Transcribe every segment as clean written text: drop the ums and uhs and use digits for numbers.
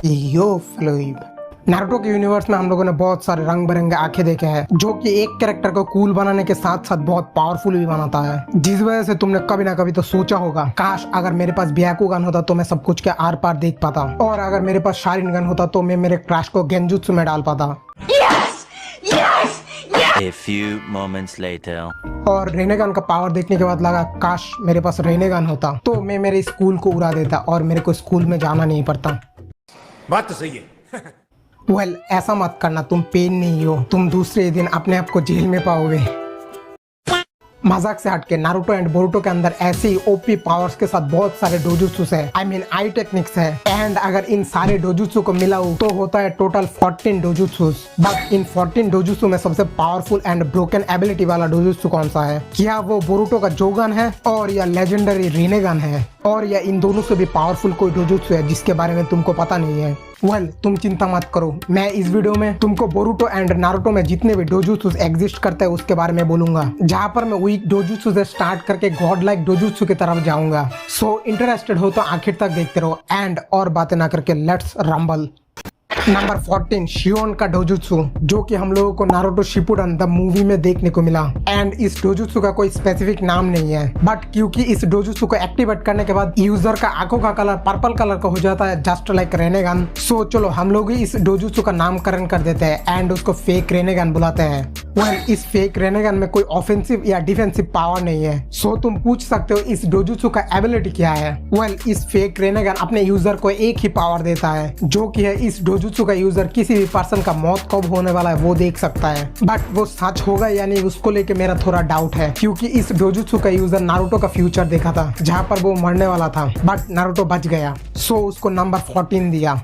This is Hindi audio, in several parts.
यो फ्लोइब, नारुतो के यूनिवर्स में हम लोगों ने बहुत सारे रंग बिरंगे आंखें देखे हैं जो कि एक कैरेक्टर को कूल बनाने के साथ साथ बहुत पावरफुल भी बनाता है, जिस वजह से तुमने कभी ना कभी तो सोचा होगा काश अगर मेरे पास ब्याकुगन होता तो मैं सब कुछ के आर पार देख पाता, और अगर मेरे पास शारिनगन होता तो मैं मेरे क्रैश को गेंजुत्सु में डाल पाता। A few moments later. और रेनेगन का पावर देखने के बाद लगा काश मेरे पास रेनेगन होता तो मैं मेरे स्कूल को उड़ा देता और मेरे को स्कूल में जाना नहीं पड़ता। बात तो सही है। वेल, ऐसा मत करना, तुम पेन नहीं हो, तुम दूसरे दिन अपने आप को जेल में पाओगे। मजाक से हटके नारुतो एंड बोरुतो के अंदर ऐसे ही ओपी पावर्स के साथ बहुत सारे डोजुत्सु है, आई मीन आई टेक्निक्स है, एंड अगर इन सारे डोजुत्सु को मिलाऊं तो होता है टोटल 14 डोजुत्सु। बट इन 14 डोजुत्सु में सबसे पावरफुल एंड ब्रोकन एबिलिटी वाला डोजुत्सु कौन सा है? क्या वो बोरुतो का जोगन है, और या लेजेंडरी रिनेगन है, और या इन दोनों से भी पावरफुल कोई डोजुत्सु है जिसके बारे में तुमको पता नहीं है? वेल, तुम चिंता मत करो, मैं इस वीडियो में तुमको बोरुतो एंड नारुतो में जितने भी डोजुत्सु एग्जिस्ट करते हैं उसके बारे में बोलूंगा, जहाँ पर मैं वीक डोजुत्सु से स्टार्ट करके गॉड लाइक डोजुत्सु की तरफ जाऊंगा। सो इंटरेस्टेड हो तो आखिर तक देखते रहो, एंड और बातें ना करके लेट्स रंबल। नंबर 14, शियोन का डोजुत्सु, जो कि हम लोगों को नारुतो शिपुडन द मूवी में देखने को मिला। एंड इस डोजुत्सु का कोई स्पेसिफिक नाम नहीं है, बट क्योंकि इस डोजुत्सु को एक्टिवेट करने के बाद यूजर का आंखों का कलर पर्पल कलर का हो जाता है, जस्ट लाइक रेनेगन। सो चलो हम लोग इस डोजुत्सु का नामकरण कर देते हैं एंड उसको फेक रेनेगन बुलाते हैं। वेल, इस फेक रेनेगन में कोई ऑफेंसिव या डिफेंसिव पावर नहीं है। सो तुम पूछ सकते हो इस डोजुत्सु का एबिलिटी क्या है? वेल, इस फेक रेनेगन अपने यूजर को एक ही पावर देता है, जो कि है इस डोजुत्सु का यूजर किसी भी पर्सन का मौत कब होने वाला है वो देख सकता है। बट वो सच होगा या नहीं उसको लेके मेरा थोड़ा डाउट है, क्योंकि इस डोजुत्सु का यूजर नारुतो का फ्यूचर देखा था जहाँ पर वो मरने वाला था, बट नारुतो बच गया, सो उसको नंबर 14 दिया।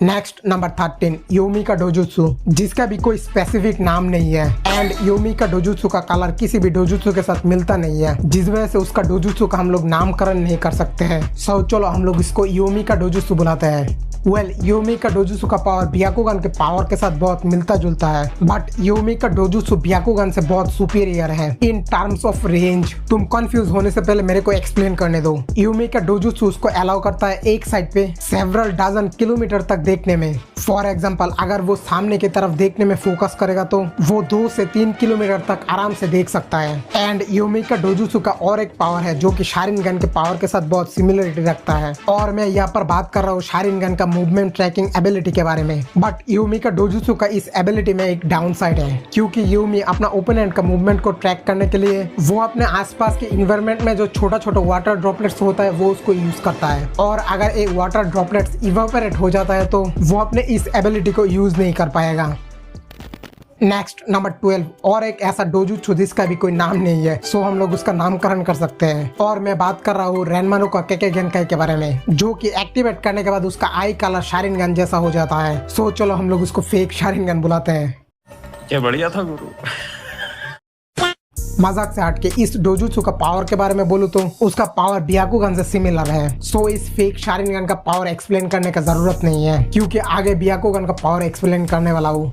नेक्स्ट नंबर 13, योमी का डोजुत्सु, जिसका भी कोई स्पेसिफिक नाम नहीं है, एंड योमी का डोजुत्सु का कलर किसी भी डोजुत्सु के साथ मिलता नहीं है, जिस वजह से उसका डोजुत्सु का हम लोग नामकरण नहीं कर सकते हैं। सो चलो हम लोग इसको योमी का डोजुत्सु बुलाते हैं। वेल, योमी का डोजुत्सु का पावर ब्याकुगन के पावर के साथ बहुत मिलता जुलता है, बट योमी का डोजुत्सु ब्याकुगन से बहुत सुपीरियर है इन टर्म्स ऑफ रेंज। तुम कंफ्यूज होने से पहले मेरे को एक्सप्लेन करने दो। योमी का डोजुत्सु उसको अलाउ करता है एक साइड पे सेवरल डजन किलोमीटर तक देखने में। फॉर एग्जाम्पल, अगर वो सामने की तरफ देखने में फोकस करेगा तो वो 2 से 3 किलोमीटर तक आराम से देख सकता है। एंड योमी का डोजुत्सु का और एक पावर है जो कि शारिनगन के पावर के साथ बहुत सिमिलरिटी रखता है, और मैं यहाँ पर बात कर रहा हूँ शारिनगन का मूवमेंट ट्रैकिंग एबिलिटी के बारे में। बट योमी का डोजुत्सु का इस एबिलिटी में एक डाउन साइड है, क्योंकि योमी अपना ओपोनेंट का मूवमेंट को ट्रैक करने के लिए वो अपने आसपास के इन्वायरमेंट में जो छोटा छोटा वाटर ड्रॉपलेट्स होता है वो उसको यूज करता है, और अगर एक वाटर ड्रॉपलेट्स इवापोरेट हो जाता है तो वो अपने इस एबिलिटी को यूज नहीं कर पाएगा। नेक्स्ट नंबर 12, और एक ऐसा डोजुत्सु जिसका भी कोई नाम नहीं है, सो हम लोग उसका नामकरण कर सकते हैं, और मैं बात कर रहा हूँ रेनमानो का केके गेनकाई के बारे में, जो कि एक्टिवेट करने के बाद उसका आई कलर शारिनगन जैसा हो जाता है। सो चलो हम लोग उसको फेक शारिनगन बुलाते हैं। क्या बढ़िया था गुरु। मजाक से हटके इस डोजुत्सु का पावर के बारे में बोलूं तो उसका पावर ब्याकुगन से सिमिलर है। सो इस फेक शारिनगन का पावर एक्सप्लेन करने का जरूरत नहीं है, क्योंकि आगे ब्याकुगन का पावर एक्सप्लेन करने वाला हूँ।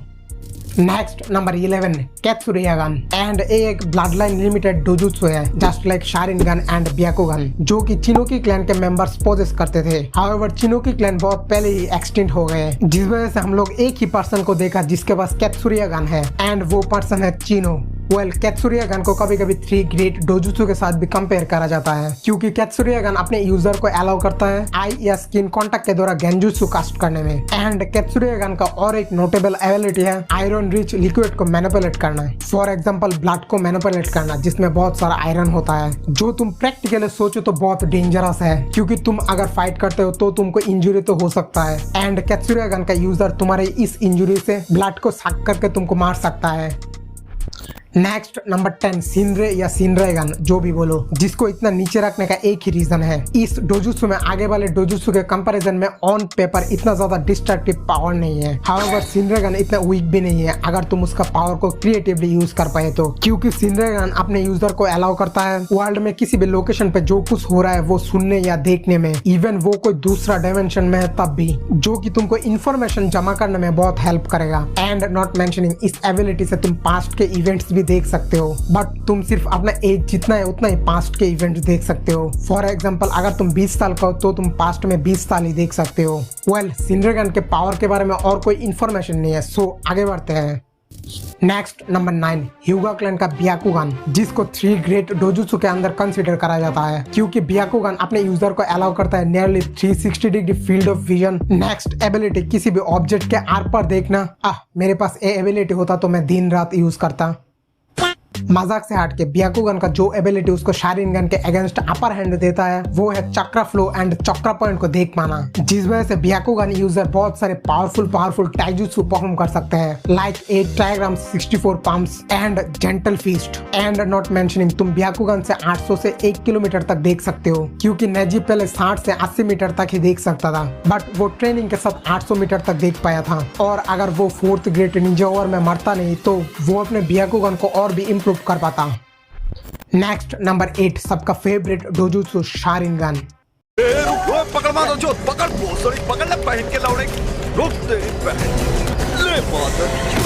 नेक्स्ट नंबर 11, केत्सुरियागन, एंड एक ब्लड लाइन लिमिटेड डोजुत्सु है जस्ट लाइक शारिनगन एंड ब्याकुगन, जो कि चिनोकी क्लैन के मेंबर्स पोजेस करते थे। हाउएवर चिनोकी क्लैन बहुत पहले ही एक्सटिंक्ट हो गए, जिस वजह से हम लोग एक ही पर्सन को देखा जिसके पास केत्सुरियागन है, एंड वो पर्सन है चिनो। वेल, केत्सुरियागन को कभी कभी 3 ग्रेट डोजुत्सु के साथ भी कंपेयर करा जाता है, क्योंकि केत्सुरियागन अपने यूजर को अलाउ करता है आई या स्किन कांटेक्ट के द्वारा गेंजुत्सु कास्ट करने में। एंड केत्सुरियागन का और एक नोटेबल एबिलिटी है आयरन रिच लिक्विड को मैनिपुलेट करना है। फॉर एग्जांपल, ब्लड को मैनिपुलेट करना, जिसमें बहुत सारा आयरन होता है, जो तुम प्रैक्टिकली सोचो तो बहुत डेंजरस है, क्योंकि तुम अगर फाइट करते हो तो तुमको इंजुरी तो हो सकता है, एंड केत्सुरियागन का यूजर तुम्हारे इस इंजुरी से ब्लड को सक करके तुमको मार सकता है। नेक्स्ट नंबर 10, सिनरे या सिनरेगन, जो भी बोलो, जिसको इतना नीचे रखने का एक ही रीजन है, इस डोजुत्सु में आगे वाले डोजुत्सु के कंपैरिजन में ऑन पेपर इतना ज्यादा डिस्ट्रक्टिव पावर नहीं है। हाउएवर सिनरेगन इतना वीक भी नहीं है अगर तुम उसका पावर को क्रिएटिवली यूज कर पाए तो, क्योंकि सिनरेगन अपने यूजर को अलाउ करता है वर्ल्ड में किसी भी लोकेशन पे जो कुछ हो रहा है वो सुनने या देखने में, इवन वो कोई दूसरा डायमेंशन में है तब भी, जो कि तुमको इन्फॉर्मेशन जमा करने में बहुत हेल्प करेगा। एंड नॉट मेंशनिंग, इस एबिलिटी से तुम पास्ट के इवेंट्स भी देख सकते हो, बट तुम सिर्फ अपना एज जितना है उतना ही पास्ट के इवेंट्स देख सकते हो। फॉर एग्जांपल अगर तुम 20 साल का हो तो तुम पास्ट में 20 साल ही देख सकते हो। वेल, सिंड्रेगन के पावर के बारे में और कोई इन्फॉर्मेशन नहीं है, सो आगे बढ़ते हैं। नेक्स्ट नंबर 9, ह्यूगा क्लैन का ब्याकुगन, जिसको 3 ग्रेट डोजुत्सु के अंदर कंसीडर करा जाता है, क्योंकि ब्याकुगन अपने यूजर को अलाउ करता है nearly 360 degree field of vision. Next ability, किसी भी ऑब्जेक्ट के आर पार देखना। मेरे पास ये एबिलिटी होता तो मैं दिन रात यूज करता। मजाक से हट के ब्याकुगन का जो एबिलिटी उसको शारिंगन के अगेंस्ट अपर हैंड देता है वो है चक्रा फ्लो एंड चक्रा पॉइंट को देख पाना, जिस वजह से ब्याकुगन यूजर बहुत सारे पावरफुल टाइजुत्सु परफॉर्म कर सकते हैं, like 8 trigram, 64 pumps and gentle feast. And not mentioning, तुम ब्याकुगन से 800 से 1 किलोमीटर तक देख सकते हो, क्योंकि नेजी पहले 60 से 80 मीटर तक ही देख सकता था, बट वो ट्रेनिंग के साथ 800 मीटर तक देख पाया था। और अगर वो 4th ग्रेट निंजा ओवर में मरता नहीं तो वो अपने ब्याकुगन को और भी इम्प्रूव कर पाता। नेक्स्ट नंबर 8, सबका फेवरेट डोजुत्सु शारिंगन। पकड़ मारो जो पकड़ भोसड़ी पकड़ ले पहन के लौड़े रुक तेरी बहन ले मादर।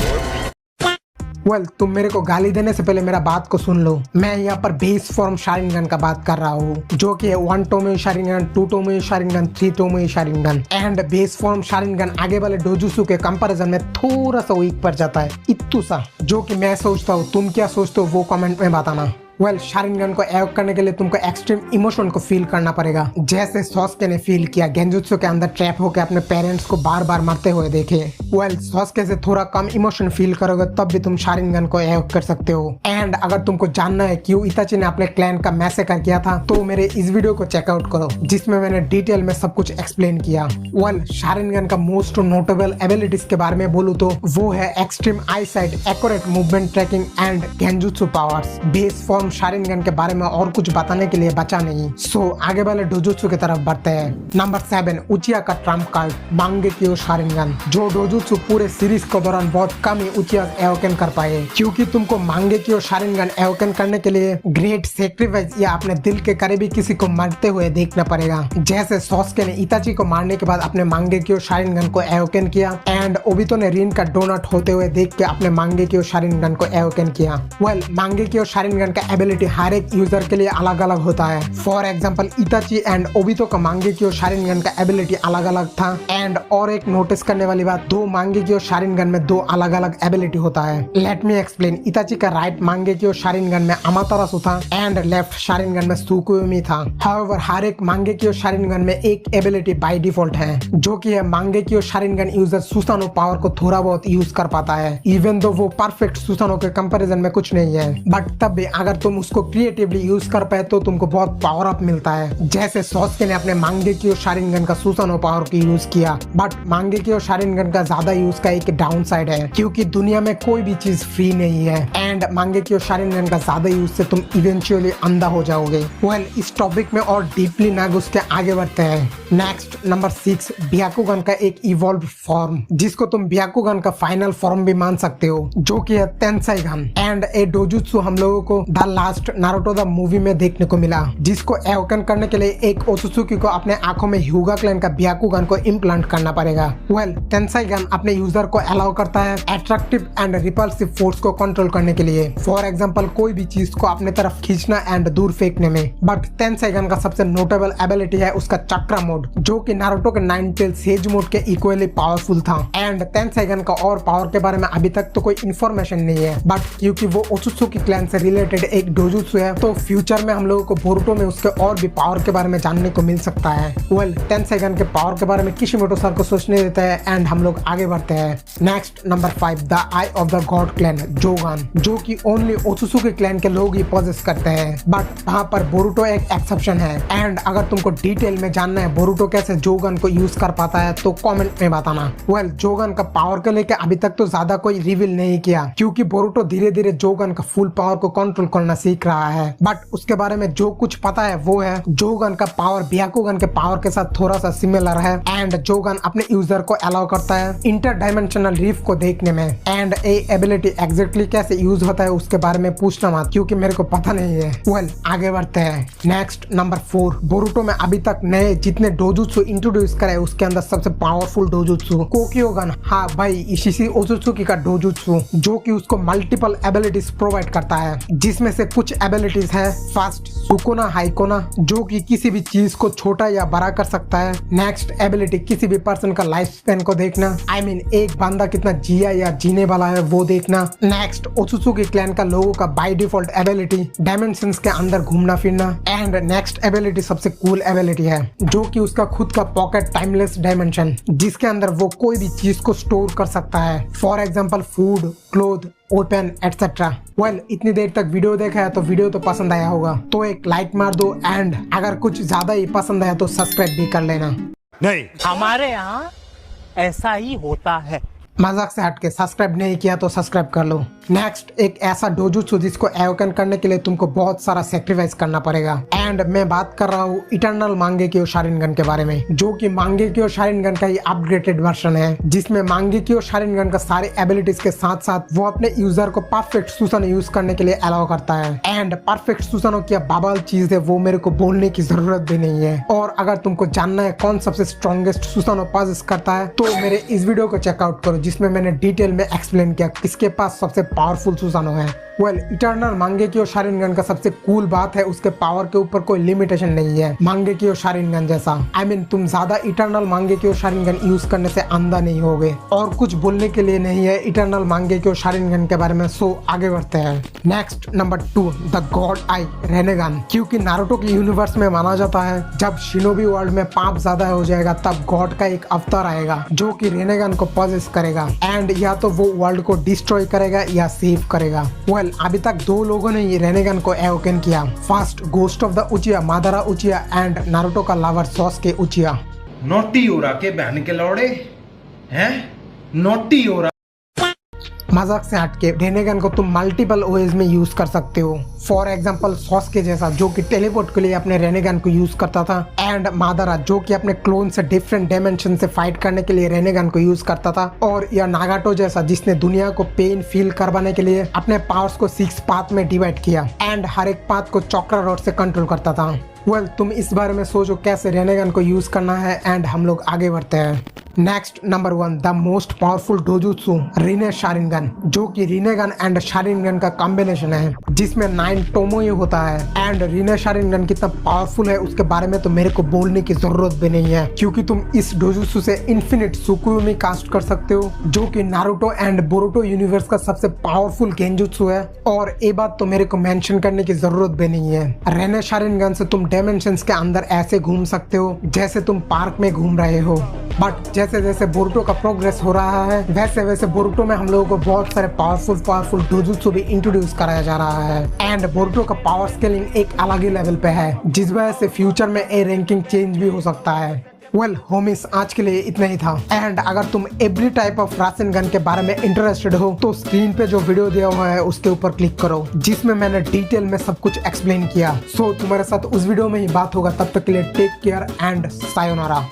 वेल, तुम मेरे को गाली देने से पहले मेरा बात को सुन लो। मैं यहाँ पर बेस फॉर्म शारिंगन का बात कर रहा हूँ, जो कि है 1 tomoe Sharingan, 2 tomoe Sharingan, 3 tomoe Sharingan. And base form Sharingan आगे वाले डोजुत्सु के कंपैरिजन में थोड़ा सा वीक पड़ जाता है, इत्तू सा। जो कि मैं सोचता हूँ, तुम क्या सोचते हो वो कमेंट में बताना। वेल, शारिंगन को एवोक करने के लिए तुमको एक्सट्रीम इमोशन को फील करना पड़ेगा, जैसे सॉस्के ने फील किया गेंजुत्सु के अंदर ट्रैप होकर अपने पेरेंट्स को बार बार मरते हुए देखे। वेल, सॉस्के से थोड़ा कम इमोशन फील करोगे तब भी तुम शारिंगन को एवोक कर सकते हो। एंड अगर तुमको जानना है क्यों इताची ने अपने क्लैन का मैसेकर किया था तो मेरे इस वीडियो को चेकआउट करो, जिसमें मैंने डिटेल में सब कुछ एक्सप्लेन किया। वेल, शारिंगन का मोस्ट नोटेबल एबिलिटीज के बारे में बोलूं तो वो है extreme eye sight, accurate movement tracking and genjutsu powers. Base form Sharingan के बारे में और कुछ बताने के लिए बचा नहीं, सो आगे वाले डोजुत्सु की तरफ बढ़ते हैं। नंबर 7, उचिया का ट्रम्प कार्ड, मांगेक्यो शारिंगन, जो डोजुत्सु पूरे सीरीज के दौरान बहुत कम ही उचिया एवोकन कर पाए, क्योंकि तुमको मांगेक्यो शारिंगन एवोकन करने के लिए ग्रेट सेक्रीफाइस या अपने दिल के करीबी किसी को मरते हुए देखना पड़ेगा। जैसे सॉस्के ने इताची को मारने के बाद अपने मांगेक्यो शारिंगन को एवोकन किया, एंड ओबितो ने रिन का डोनट होते हुए देख के अपने मांगेक्यो शारिंगन को एवोकन किया। वेल, मांगेक्यो शारिंगन का एबिलिटी हर एक यूजर के लिए अलग अलग होता है। फॉर एग्जांपल इताची एंड ओबितो का मांगेक्यो शारिंगन का एबिलिटी अलग अलग था। एंड और एक नोटिस करने वाली बात, 2 मांगेक्यो शारिंगन में 2 अलग अलग एबिलिटी होता है। Let me explain. इताची का राइट मांगेक्यो शारिंगन में अमातेरासु था एंड लेफ्ट शारिंगन में सुकुयोमी था। हाउएवर, हर एक मांगेक्यो शारिंगन में एक एबिलिटी बाय डिफॉल्ट है, जो कि है मांगेक्यो शारिंगन यूजर सुसानो पावर को थोड़ा बहुत यूज कर पाता है, इवन दो वो परफेक्ट सुसानो के कंपैरिजन में कुछ नहीं है, बट तब भी अगर तुम उसको क्रिएटिवली यूज कर पाए तो तुमको बहुत पावर अप मिलता है। जैसे सॉस्के ने अपने मांगेक्यो शारिंगन का सुसानो पावर की यूज किया, बट मांगेक्यो शारिंगन का ज्यादा यूज का एक डाउन साइड है, क्योंकि दुनिया में कोई भी चीज फ्री नहीं है। एंड मांगेक्यो शारिंगन का ज्यादा यूज से तुम इवेंचुअली अंधा हो जाओगे। वेल, इस टॉपिक में और डीपली ना घुस के आगे बढ़ते हैं। नेक्स्ट नंबर 6, ब्याकुगन का एक इवॉल्व फॉर्म, जिसको तुम ब्याकुगन का फाइनल फॉर्म भी मान सकते हो, जो कि है तेंसाइगन। एंड ए डोजुत्सु हम लोगों को the last Naruto the movie में देखने को मिला, जिसको एवोकन करने के लिए एक ओत्सुकी को अपने आंखों में ह्यूगा क्लैन का ब्याकुगन को इम्प्लांट करना पड़ेगा। वेल, तेंसाइगन अपने यूजर को अलाउ करता है अट्रैक्टिव एंड रिपल्सिव फोर्स को कंट्रोल करने के लिए। फॉर एग्जांपल, कोई भी चीज को अपने तरफ खींचना एंड दूर फेंकने में। बट तेंसाइगन का सबसे नोटेबल एबिलिटी है उसका चक्रा मोड, जो कि नारुतो के 9 टेल सेज मोड के इक्वली पावरफुल था। एंड तेंसाइगन का और पावर के बारे में अभी तक तो कोई इन्फॉर्मेशन नहीं है, बट क्योंकि वो ओत्सुकी क्लैन से रिलेटेड एक डोजुत्सु है तो फ्यूचर में हम लोगों को बोरुतो में उसके और भी पावर के बारे में जानने को मिल सकता है। वेल, तेंसाइगन के पावर के बारे में किशिमोटो सर को सोचने देता है एंड हम लोग आगे बढ़ते हैं। Next number 5, the eye of the god clan Jogan, जो कि ओनली ओत्सुकी क्लैन के लोग ही पॉजेस करते हैं, बट वहाँ पर बोरुतो एक एक्सेप्शन है। एंड अगर तुमको डिटेल में जानना है बोरुतो कैसे जोगन को यूज कर पाता है तो कमेंट में बताना। वेल, जोगन का पावर को लेकर अभी तक तो ज्यादा कोई रिवील नहीं किया, क्योंकि बोरुतो धीरे धीरे जोगन का फुल पावर को कंट्रोल करना करना सीख रहा है, बट उसके बारे में जो कुछ पता है वो है जोगन का पावर ब्याकुगन के पावर के साथ थोड़ा सा सिमिलर है एंड जोगन अपने यूजर को अलाउ करता है इंटर डायमेंशनल रीफ को देखने में एंड ए एबिलिटी एग्जैक्टली कैसे यूज होता है उसके बारे में पूछना मत क्योंकि मेरे को पता नहीं है। वेल आगे बढ़ते हैं। नेक्स्ट नंबर 4, बोरुटो में अभी तक नए जितने डोजुत्सु इंट्रोड्यूस करे उसके अंदर सबसे पावरफुल डोजुत्सु कोक्योगन। हाँ भाई, इशिशी ओजुत्सुकी का डोजुत्सु जो कि उसको मल्टीपल एबिलिटीज प्रोवाइड करता है, जिसमें से कुछ एबिलिटीज है फर्स्ट सुकोना हाइकोना जो कि किसी भी चीज को छोटा या बड़ा कर सकता है। नेक्स्ट एबिलिटी किसी भी पर्सन का लाइफ स्पैन को देखना, आई मीन एक बंदा कितना जिया या जीने वाला है वो देखना। नेक्स्ट ओत्सुत्सुकी क्लैन का लोगों का बाय डिफॉल्ट एबिलिटी डायमेंशंस के अंदर घूमना फिरना एंड नेक्स्ट एबिलिटी सबसे कूल एबिलिटी है जो कि उसका खुद का पॉकेट टाइमलेस डायमेंशन जिसके अंदर वो कोई भी चीज को स्टोर कर सकता है, for example food, cloth, open etcetera. Well इतनी देर तक वीडियो देखा है तो वीडियो तो पसंद आया होगा तो एक लाइक मार दो एंड अगर कुछ ज्यादा ही पसंद आया तो सब्सक्राइब भी कर लेना। नहीं, हमारे यहाँ ऐसा ही होता है। मजाक से हटके सब्सक्राइब नहीं किया तो सब्सक्राइब कर लो। नेक्स्ट एक ऐसा डोजुत्सु जिसको एवोकन करने के लिए तुमको बहुत सारा सेक्रीफाइस करना पड़ेगा एंड मैं बात कर रहा हूँ इटर्नल मांगेक्यो शारिनगन के बारे में जो कि मांगेक्यो शारिनगन का ही अपग्रेडेड वर्जन है जिसमें मांगेक्यो शारिनगन का सारे एबिलिटीज के साथ साथ वो अपने यूजर को परफेक्ट सुसानो यूज करने के लिए अलाउ करता है एंड परफेक्ट सुसानो क्या बवाल चीज है वो मेरे को बोलने की जरूरत भी नहीं है। और अगर तुमको जानना है कौन सबसे स्ट्रॉन्गेस्ट सुसानो पॉजेस करता है तो मेरे इस वीडियो को चेकआउट करो जिसमें मैंने डिटेल में एक्सप्लेन किया किसके पास सबसे पावरफुल सुसानो है। वेल इटर्नल मांगेक्यो शारिनगन का सबसे कूल बात है उसके पावर के ऊपर कोई लिमिटेशन नहीं है मांगेक्यो शारिनगन जैसा, आई मीन तुम ज्यादा इटर्नल मांगेक्यो शारिनगन यूज करने से अंधा नहीं होगे। और कुछ बोलने के लिए नहीं है इटर्नल मांगेक्यो शारिनगन के बारे में, सो आगे बढ़ते हैं। नेक्स्ट नंबर 2, द गॉड आई रेनेगन, क्योंकि नारुतो के यूनिवर्स में माना जाता है जब शिनोबी वर्ल्ड में पाप ज्यादा हो जाएगा तब गॉड का एक अवतार आएगा जो कि रेनेगन को पॉजेस करेगा एंड या तो वो वर्ल्ड को डिस्ट्रॉय करेगा या सेव करेगा। अभी तक 2 लोगों ने ये रेनेगन को एवोकन किया, first ghost of the उचिया मादारा उचिया and Naruto का लवर सॉसके उचिया। नोटी ओरा के बहन के लौड़े हैं, नोटी ओरा। मजाक से हटके रेनेगन को तुम मल्टीपल ओएज में यूज कर सकते हो, फॉर एग्जाम्पल सॉस्के जैसा जो कि टेलीपोर्ट के लिए अपने रेनेगन को यूज करता था एंड मादारा जो कि अपने क्लोन से डिफरेंट डायमेंशन से फाइट करने के लिए रेनेगन को यूज करता था, और या नागाटो जैसा जिसने दुनिया को पेन फील करवाने के लिए अपने पावर्स को 6 पार्ट में डिवाइड किया एंड हर एक पार्ट को चक्रा रॉड से कंट्रोल करता था। वेल तुम इस बारे में सोचो कैसे रेनेगन को यूज करना है एंड हम लोग आगे बढ़ते हैं। Next number 1, the most powerful dojutsu Rinne Sharingan जो कि रिनेगन एंड शारिनगन का कॉम्बिनेशन है जिसमें 9 टोमोई होता है एंड रिने शारिनगन कितना पावरफुल है उसके बारे में तो मेरे को बोलने की जरूरत भी नहीं है क्योंकि तुम इस डोजुत्सु से इन्फिनिट सुकुयोमी कास्ट कर सकते हो जो कि नारुतो एंड बोरुटो यूनिवर्स का सबसे पावरफुल गेंजुत्सु है। और ये बात तो मेरे को मेंशन करने की जरूरत भी नहीं है। रिने शारिनगन से तुम डायमेंशंस के अंदर ऐसे घूम सकते हो जैसे तुम पार्क में घूम रहे हो, बट जैसे जैसे बोरुटो का प्रोग्रेस हो रहा है वैसे वैसे बोरुटो में हम लोगों को बहुत सारे पावरफुल डोजुत्सु भी इंट्रोड्यूस कराया जा रहा है एंड बोरुटो का पावर स्केलिंग एक अलग ही लेवल पे है जिस वजह से फ्यूचर में ए रैंकिंग चेंज भी हो सकता है। वेल होमिस आज के लिए इतना ही था एंड अगर तुम एवरी टाइप ऑफ रासेनगन के बारे में इंटरेस्टेड हो तो स्क्रीन पे जो वीडियो दिया हुआ है उसके ऊपर क्लिक करो जिसमें मैंने डिटेल में सब कुछ एक्सप्लेन किया। सो तुम्हारे साथ उस वीडियो में ही बात होगा, तब तक के लिए टेक केयर एंड सायोनारा।